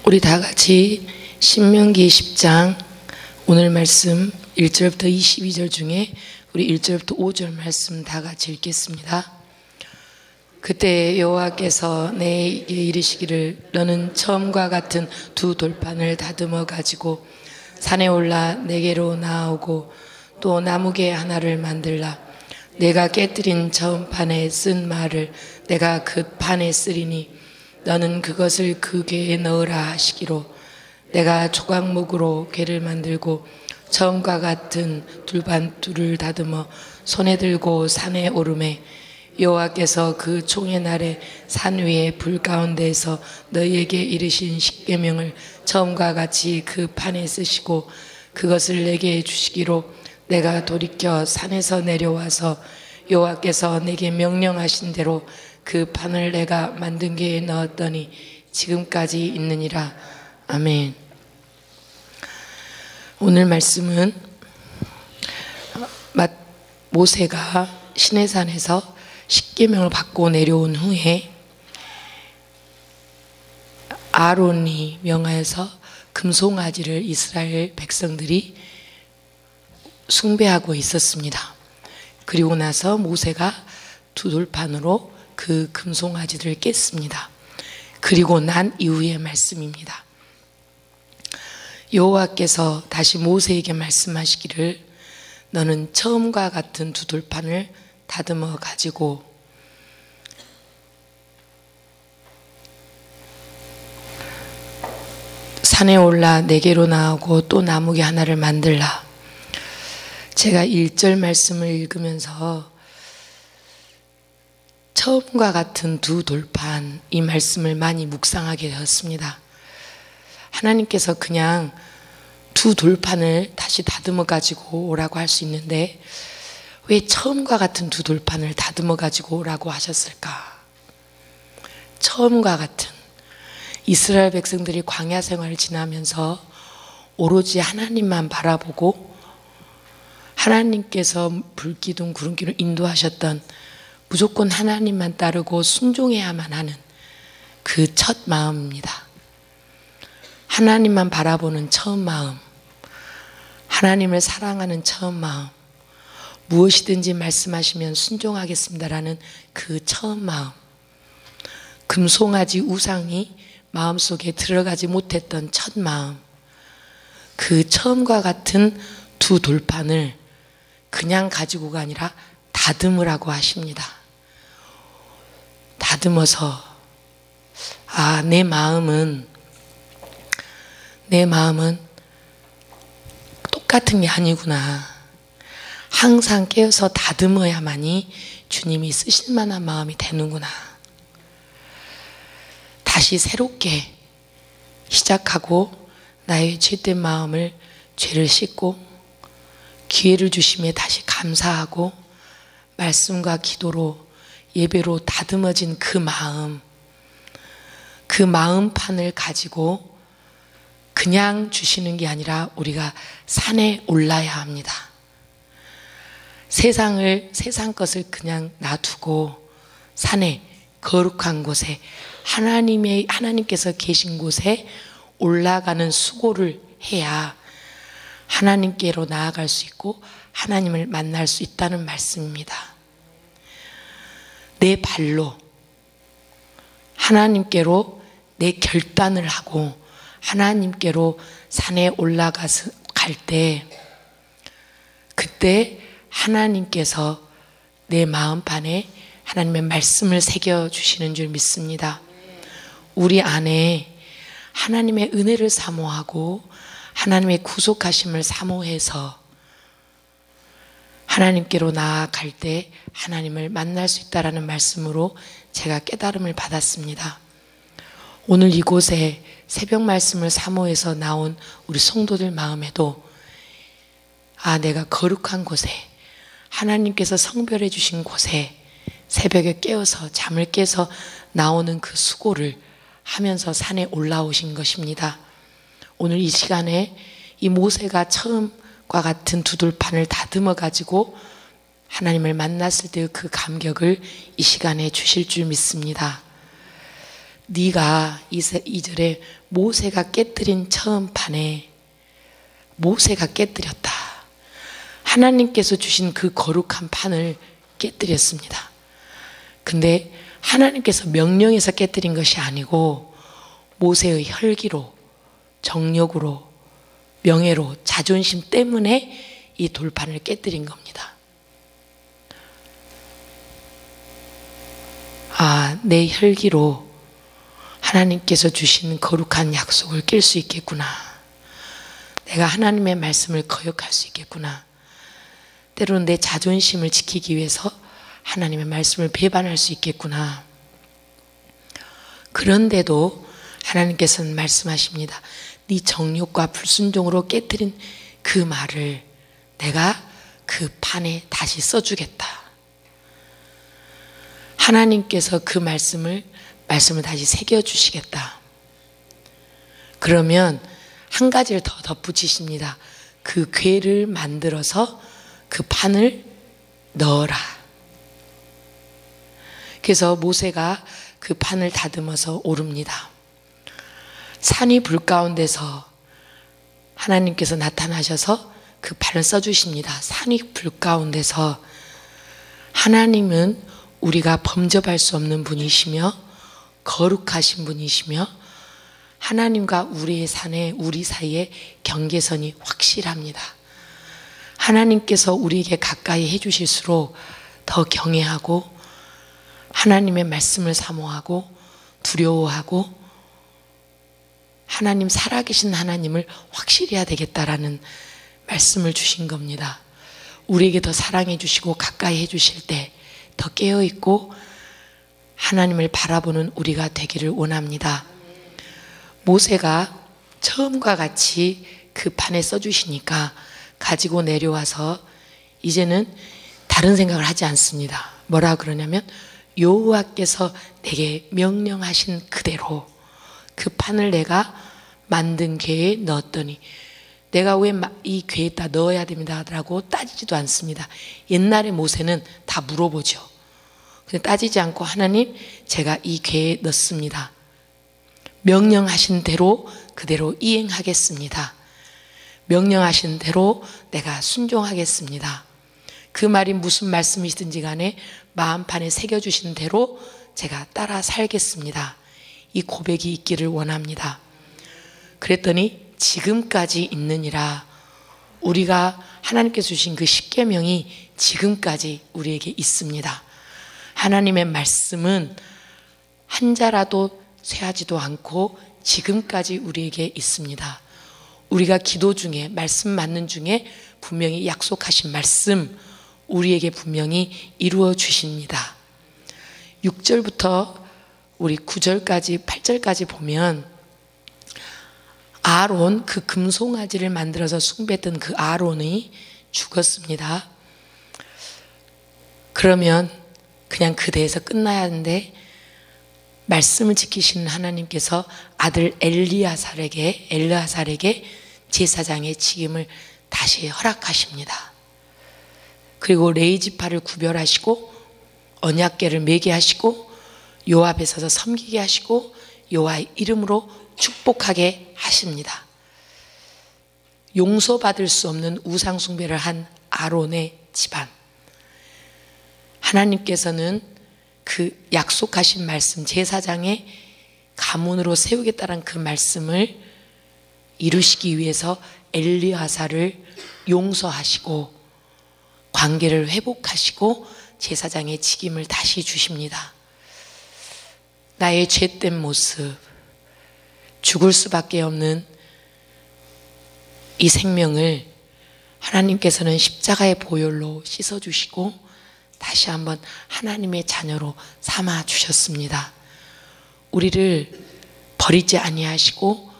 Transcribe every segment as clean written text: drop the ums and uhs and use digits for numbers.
우리 다 같이 신명기 10장 오늘 말씀 1절부터 22절 중에 우리 1절부터 5절 말씀 다 같이 읽겠습니다. 그때 여호와께서 내게 이르시기를 너는 처음과 같은 두 돌판을 다듬어 가지고 산에 올라 내게로 나아오고 또 나무개 하나를 만들라. 내가 깨뜨린 처음 판에 쓴 말을 내가 그 판에 쓰리니 너는 그것을 그 궤에 넣으라 하시기로 내가 조각목으로 궤를 만들고 처음과 같은 둘반 둘을 다듬어 손에 들고 산에 오르매 여호와께서 그 총의 날에 산 위에 불 가운데에서 너희에게 이르신 십계명을 처음과 같이 그 판에 쓰시고 그것을 내게 주시기로 내가 돌이켜 산에서 내려와서 여호와께서 내게 명령하신 대로 그 판을 내가 만든 궤에 넣었더니 지금까지 있느니라. 아멘. 오늘 말씀은 모세가 시내산에서 십계명을 받고 내려온 후에 아론이 명하여서 금송아지를 이스라엘 백성들이 숭배하고 있었습니다. 그리고 나서 모세가 두 돌판으로 그 금송아지를 깼습니다. 그리고 난 이후의 말씀입니다. 여호와께서 다시 모세에게 말씀하시기를 너는 처음과 같은 두 돌판을 다듬어 가지고 산에 올라 내게로 나오고 또 나무개 하나를 만들라. 제가 1절 말씀을 읽으면서 처음과 같은 두 돌판 이 말씀을 많이 묵상하게 되었습니다. 하나님께서 그냥 두 돌판을 다시 다듬어 가지고 오라고 할 수 있는데 왜 처음과 같은 두 돌판을 다듬어 가지고 오라고 하셨을까? 처음과 같은 이스라엘 백성들이 광야 생활을 지나면서 오로지 하나님만 바라보고 하나님께서 불기둥 구름기로 인도하셨던 무조건 하나님만 따르고 순종해야만 하는 그 첫 마음입니다. 하나님만 바라보는 처음 마음, 하나님을 사랑하는 처음 마음, 무엇이든지 말씀하시면 순종하겠습니다라는 그 처음 마음, 금송아지 우상이 마음속에 들어가지 못했던 첫 마음, 그 처음과 같은 두 돌판을 그냥 가지고가 아니라 다듬으라고 하십니다. 다듬어서 내 마음은 똑같은 게 아니구나. 항상 깨어서 다듬어야만이 주님이 쓰실 만한 마음이 되는구나. 다시 새롭게 시작하고 나의 죄된 마음을 죄를 씻고 기회를 주심에 다시 감사하고 말씀과 기도로 예배로 다듬어진 그 마음판을 가지고 그냥 주시는 게 아니라 우리가 산에 올라야 합니다. 세상 것을 그냥 놔두고 산에 거룩한 곳에 하나님께서 계신 곳에 올라가는 수고를 해야 하나님께로 나아갈 수 있고 하나님을 만날 수 있다는 말씀입니다. 내 발로 하나님께로 내 결단을 하고 하나님께로 산에 올라가서 갈 때 그때 하나님께서 내 마음판에 하나님의 말씀을 새겨주시는 줄 믿습니다. 우리 안에 하나님의 은혜를 사모하고 하나님의 구속하심을 사모해서 하나님께로 나아갈 때 하나님을 만날 수 있다라는 말씀으로 제가 깨달음을 받았습니다. 오늘 이곳에 새벽 말씀을 사모해서 나온 우리 성도들 마음에도 내가 거룩한 곳에 하나님께서 성별해 주신 곳에 새벽에 깨어서 잠을 깨서 나오는 그 수고를 하면서 산에 올라오신 것입니다. 오늘 이 시간에 이 모세가 처음과 같은 두 돌판을 다듬어 가지고 하나님을 만났을 때의 그 감격을 이 시간에 주실 줄 믿습니다. 네가 2절에 모세가 깨뜨린 처음 판에 모세가 깨뜨렸다. 하나님께서 주신 그 거룩한 판을 깨뜨렸습니다. 근데 하나님께서 명령해서 깨뜨린 것이 아니고 모세의 혈기로, 정욕으로, 명예로, 자존심 때문에 이 돌판을 깨뜨린 겁니다. 내 혈기로 하나님께서 주신 거룩한 약속을 깰 수 있겠구나. 내가 하나님의 말씀을 거역할 수 있겠구나. 때로는 내 자존심을 지키기 위해서 하나님의 말씀을 배반할 수 있겠구나. 그런데도 하나님께서는 말씀하십니다. 네 정욕과 불순종으로 깨뜨린 그 말을 내가 그 판에 다시 써주겠다. 하나님께서 그 말씀을 다시 새겨주시겠다. 그러면 한 가지를 더 덧붙이십니다. 그 궤를 만들어서 그 판을 넣어라. 그래서 모세가 그 판을 다듬어서 오릅니다. 산이 불 가운데서 하나님께서 나타나셔서 그 판을 써주십니다. 산이 불 가운데서 하나님은 우리가 범접할 수 없는 분이시며 거룩하신 분이시며 하나님과 우리 사이에 경계선이 확실합니다. 하나님께서 우리에게 가까이 해주실수록 더 경외하고 하나님의 말씀을 사모하고 두려워하고 하나님 살아계신 하나님을 확실히 해야 되겠다라는 말씀을 주신 겁니다. 우리에게 더 사랑해 주시고 가까이 해 주실 때 더 깨어있고 하나님을 바라보는 우리가 되기를 원합니다. 모세가 처음과 같이 그 판에 써주시니까 가지고 내려와서 이제는 다른 생각을 하지 않습니다. 뭐라 그러냐면 여호와께서 내게 명령하신 그대로 그 판을 내가 만든 궤에 넣었더니 내가 왜 이 궤에다 넣어야 됩니다 라고 따지지도 않습니다. 옛날에 모세는 다 물어보죠. 근데 따지지 않고 하나님 제가 이 궤에 넣습니다. 명령하신 대로 그대로 이행하겠습니다. 명령하신 대로 내가 순종하겠습니다. 그 말이 무슨 말씀이시든지 간에 마음판에 새겨주신 대로 제가 따라 살겠습니다. 이 고백이 있기를 원합니다. 그랬더니 지금까지 있느니라. 우리가 하나님께서 주신 그 십계명이 지금까지 우리에게 있습니다. 하나님의 말씀은 한 자라도 쇠하지도 않고 지금까지 우리에게 있습니다. 우리가 기도 중에 말씀 맞는 중에 분명히 약속하신 말씀 우리에게 분명히 이루어 주십니다. 6절부터 우리 9절까지 8절까지 보면 아론, 그 금송아지를 만들어서 숭배했던 그 아론이 죽었습니다. 그러면 그냥 그 대에서 끝나야 하는데 말씀을 지키시는 하나님께서 아들 엘르아살에게 제사장의 직임을 다시 허락하십니다. 그리고 레위지파를 구별하시고 언약궤를 매게 하시고 요 앞에 서서 섬기게 하시고 여호와의 이름으로 축복하게 하십니다. 용서받을 수 없는 우상 숭배를 한 아론의 집안, 하나님께서는 그 약속하신 말씀, 제사장의 가문으로 세우겠다는 그 말씀을 이루시기 위해서 엘르아살을 용서하시고 관계를 회복하시고 제사장의 직임을 다시 주십니다. 나의 죄된 모습, 죽을 수밖에 없는 이 생명을 하나님께서는 십자가의 보혈로 씻어주시고 다시 한번 하나님의 자녀로 삼아 주셨습니다. 우리를 버리지 아니하시고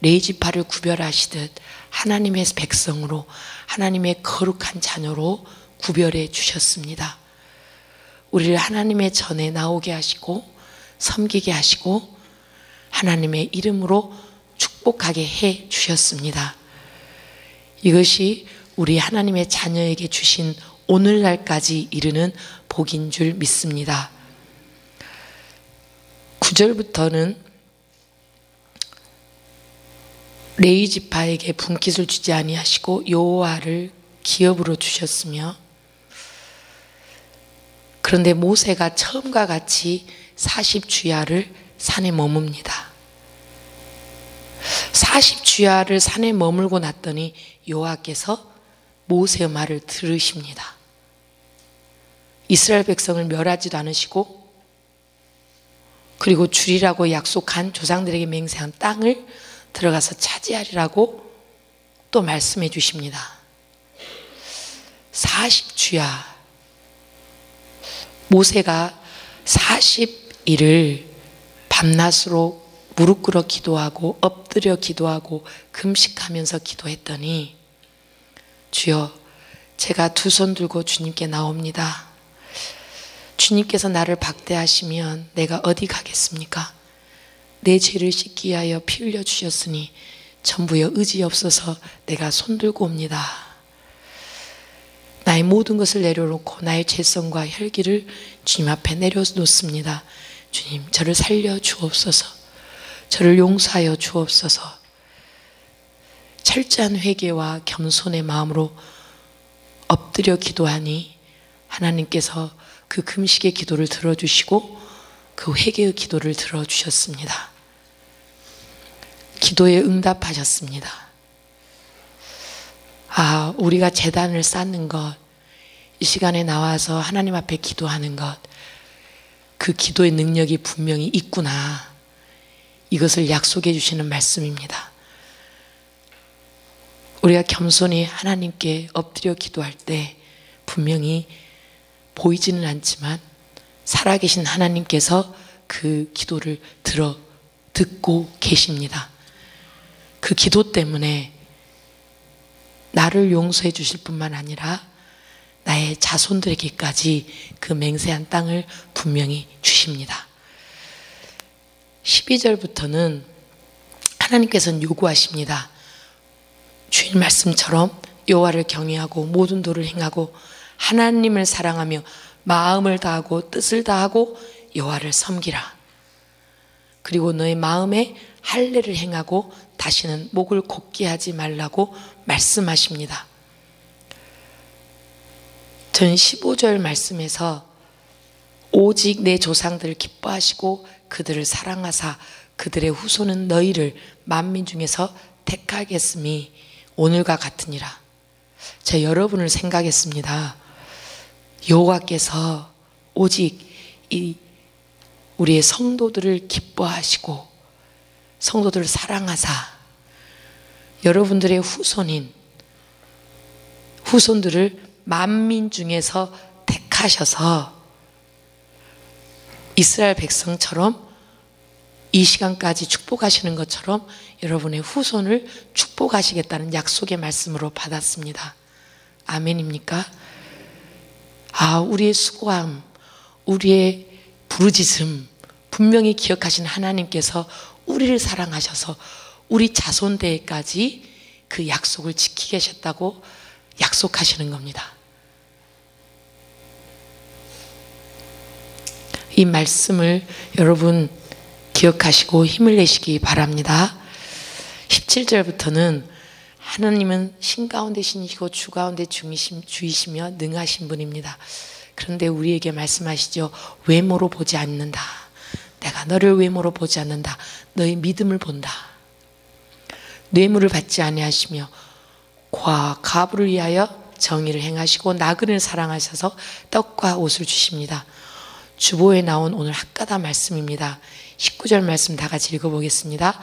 레위지파를 구별하시듯 하나님의 백성으로 하나님의 거룩한 자녀로 구별해 주셨습니다. 우리를 하나님의 전에 나오게 하시고 섬기게 하시고 하나님의 이름으로 축복하게 해 주셨습니다. 이것이 우리 하나님의 자녀에게 주신 오늘날까지 이르는 복인 줄 믿습니다. 9절부터는 레위 지파에게 분깃을 주지 아니하시고 여호와를 기업으로 주셨으며, 그런데 모세가 처음과 같이 40주야를 산에 머뭅니다. 40주야를 산에 머물고 났더니 여호와께서 모세의 말을 들으십니다. 이스라엘 백성을 멸하지도 않으시고, 그리고 주리라고 약속한 조상들에게 맹세한 땅을 들어가서 차지하리라고 또 말씀해 주십니다. 40주야, 모세가 40일을 밤낮으로 무릎 꿇어 기도하고 엎드려 기도하고 금식하면서 기도했더니, 주여, 제가 두 손 들고 주님께 나옵니다. 주님께서 나를 박대하시면 내가 어디 가겠습니까? 내 죄를 씻기 위하여 피 흘려 주셨으니 전부여 의지 없어서 내가 손 들고 옵니다. 나의 모든 것을 내려놓고 나의 죄성과 혈기를 주님 앞에 내려놓습니다. 주님, 저를 살려 주옵소서. 저를 용서하여 주옵소서. 철저한 회개와 겸손의 마음으로 엎드려 기도하니 하나님께서 그 금식의 기도를 들어주시고 그 회개의 기도를 들어주셨습니다. 기도에 응답하셨습니다. 우리가 제단을 쌓는 것, 이 시간에 나와서 하나님 앞에 기도하는 것, 그 기도의 능력이 분명히 있구나, 이것을 약속해 주시는 말씀입니다. 우리가 겸손히 하나님께 엎드려 기도할 때 분명히 보이지는 않지만 살아계신 하나님께서 그 기도를 듣고 계십니다. 그 기도 때문에 나를 용서해 주실 뿐만 아니라 나의 자손들에게까지 그 맹세한 땅을 분명히 주십니다. 12절부터는 하나님께서는 요구하십니다. 주인 말씀처럼 여호와를 경외하고 모든 도를 행하고 하나님을 사랑하며 마음을 다하고 뜻을 다하고 여호와를 섬기라. 그리고 너의 마음에 할례를 행하고 다시는 목을 곧게 하지 말라고 말씀하십니다. 전 15절 말씀에서 오직 내 조상들을 기뻐하시고 그들을 사랑하사 그들의 후손은 너희를 만민 중에서 택하겠음이 오늘과 같으니라. 제가 여러분을 생각했습니다. 여호와께서 오직 우리의 성도들을 기뻐하시고 성도들을 사랑하사 여러분들의 후손들을 만민 중에서 택하셔서 이스라엘 백성처럼 이 시간까지 축복하시는 것처럼 여러분의 후손을 축복하시겠다는 약속의 말씀으로 받았습니다. 아멘입니까? 우리의 수고함, 우리의 부르짖음 분명히 기억하신 하나님께서 우리를 사랑하셔서 우리 자손대까지 그 약속을 지키게 계셨다고 약속하시는 겁니다. 이 말씀을 여러분 기억하시고 힘을 내시기 바랍니다. 17절부터는 하나님은 신 가운데 신이시고 주 가운데 주이시며 능하신 분입니다. 그런데 우리에게 말씀하시죠. 외모로 보지 않는다. 내가 너를 외모로 보지 않는다. 너의 믿음을 본다. 뇌물을 받지 아니하시며 가부를 위하여 정의를 행하시고 나그네를 사랑하셔서 떡과 옷을 주십니다. 주보에 나온 오늘 학가다 말씀입니다. 19절 말씀 다 같이 읽어보겠습니다.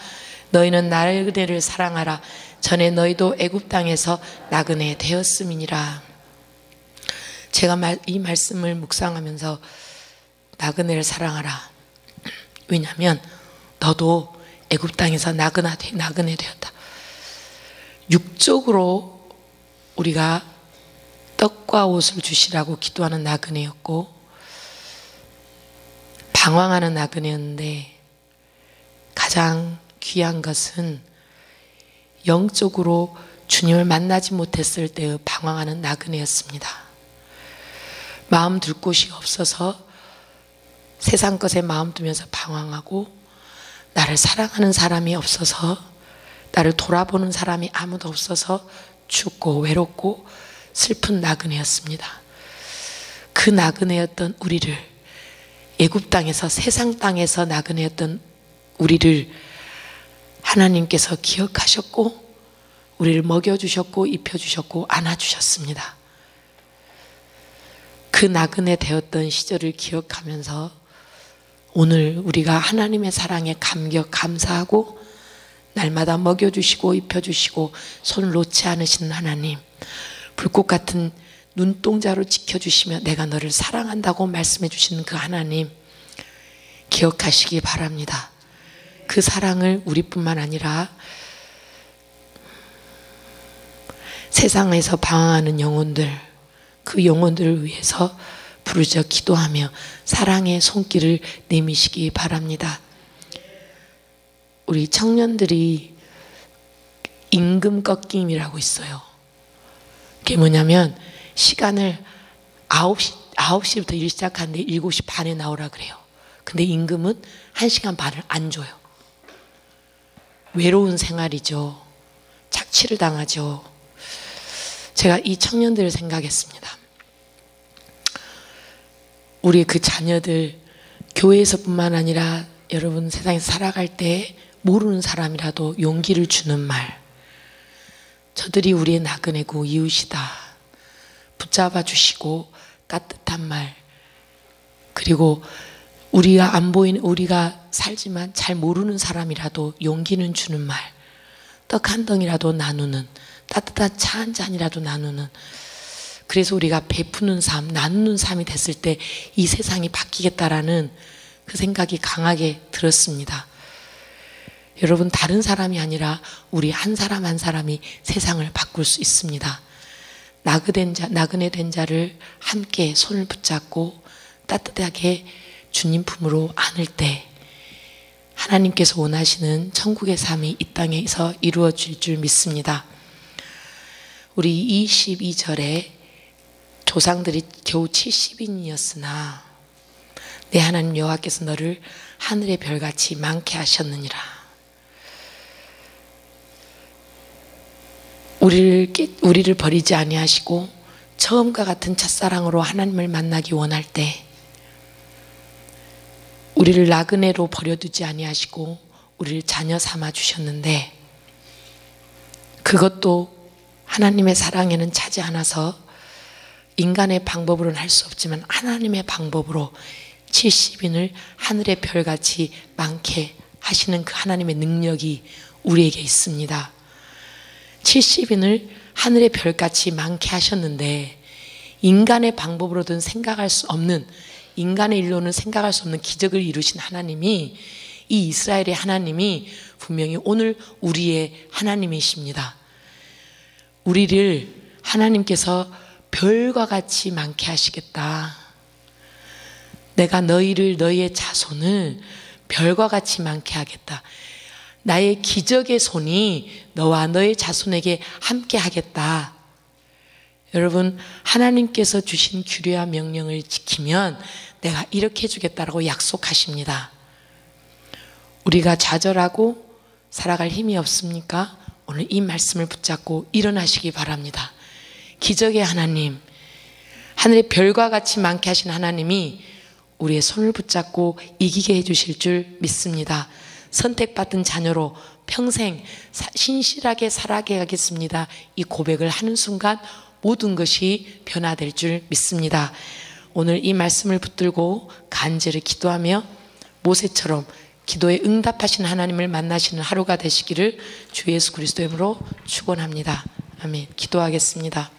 너희는 나그네를 사랑하라. 전에 너희도 애굽 땅에서 나그네 되었음이니라. 제가 이 말씀을 묵상하면서 나그네를 사랑하라. 왜냐하면 너도 애굽 땅에서 나그네 되었다. 육적으로 우리가 떡과 옷을 주시라고 기도하는 나그네였고 방황하는 나그네였는데 가장 귀한 것은 영적으로 주님을 만나지 못했을 때의 방황하는 나그네였습니다. 마음 둘 곳이 없어서 세상 것에 마음 두면서 방황하고 나를 사랑하는 사람이 없어서, 나를 돌아보는 사람이 아무도 없어서 춥고 외롭고 슬픈 나그네였습니다. 그 나그네였던 우리를, 애굽 땅에서, 세상 땅에서 나그네였던 우리를 하나님께서 기억하셨고 우리를 먹여주셨고 입혀주셨고 안아주셨습니다. 그 나그네 되었던 시절을 기억하면서 오늘 우리가 하나님의 사랑에 감격 감사하고 날마다 먹여주시고 입혀주시고 손을 놓지 않으시는 하나님, 불꽃 같은 눈동자로 지켜주시며 내가 너를 사랑한다고 말씀해 주시는 그 하나님 기억하시기 바랍니다. 그 사랑을 우리뿐만 아니라 세상에서 방황하는 영혼들, 그 영혼들을 위해서 부르짖어 기도하며 사랑의 손길을 내미시기 바랍니다. 우리 청년들이 임금 꺾임이라고 있어요. 그게 뭐냐면 시간을 9시부터 일 시작하는데 7시 반에 나오라 그래요. 근데 임금은 1시간 반을 안 줘요. 외로운 생활이죠. 착취를 당하죠. 제가 이 청년들을 생각했습니다. 우리 그 자녀들 교회에서뿐만 아니라 여러분 세상에서 살아갈 때 모르는 사람이라도 용기를 주는 말, 저들이 우리의 나그네고 이웃이다, 붙잡아 주시고 따뜻한 말, 그리고 우리가 안 보이는, 우리가 살지만 잘 모르는 사람이라도 용기는 주는 말, 떡 한 덩이라도 나누는, 따뜻한 차 한 잔이라도 나누는, 그래서 우리가 베푸는 삶, 나누는 삶이 됐을 때 이 세상이 바뀌겠다라는 그 생각이 강하게 들었습니다. 여러분, 다른 사람이 아니라 우리 한 사람 한 사람이 세상을 바꿀 수 있습니다. 나그네 된 자를 함께 손을 붙잡고 따뜻하게 주님 품으로 안을 때 하나님께서 원하시는 천국의 삶이 이 땅에서 이루어질 줄 믿습니다. 우리 22절에 조상들이 겨우 70인이었으나 내 하나님 여호와께서 너를 하늘의 별같이 많게 하셨느니라. 우리를 버리지 아니하시고 처음과 같은 첫사랑으로 하나님을 만나기 원할 때 우리를 나그네로 버려두지 아니하시고 우리를 자녀 삼아 주셨는데, 그것도 하나님의 사랑에는 차지 않아서 인간의 방법으로는 할 수 없지만 하나님의 방법으로 70인을 하늘의 별같이 많게 하시는 그 하나님의 능력이 우리에게 있습니다. 70인을 하늘의 별같이 많게 하셨는데 인간의 방법으로든 생각할 수 없는, 인간의 일로는 생각할 수 없는 기적을 이루신 하나님이, 이 이스라엘의 하나님이 분명히 오늘 우리의 하나님이십니다. 우리를 하나님께서 별과 같이 많게 하시겠다. 내가 너희를, 너희의 자손을 별과 같이 많게 하겠다. 나의 기적의 손이 너와 너의 자손에게 함께 하겠다. 여러분, 하나님께서 주신 규례와 명령을 지키면 내가 이렇게 해주겠다라고 약속하십니다. 우리가 좌절하고 살아갈 힘이 없습니까? 오늘 이 말씀을 붙잡고 일어나시기 바랍니다. 기적의 하나님, 하늘의 별과 같이 많게 하신 하나님이 우리의 손을 붙잡고 이기게 해주실 줄 믿습니다. 선택받은 자녀로 평생 신실하게 살아가겠습니다. 이 고백을 하는 순간 모든 것이 변화될 줄 믿습니다. 오늘 이 말씀을 붙들고 간절히 기도하며 모세처럼 기도에 응답하신 하나님을 만나시는 하루가 되시기를 주 예수 그리스도의 이름으로 축원합니다. 아멘. 기도하겠습니다.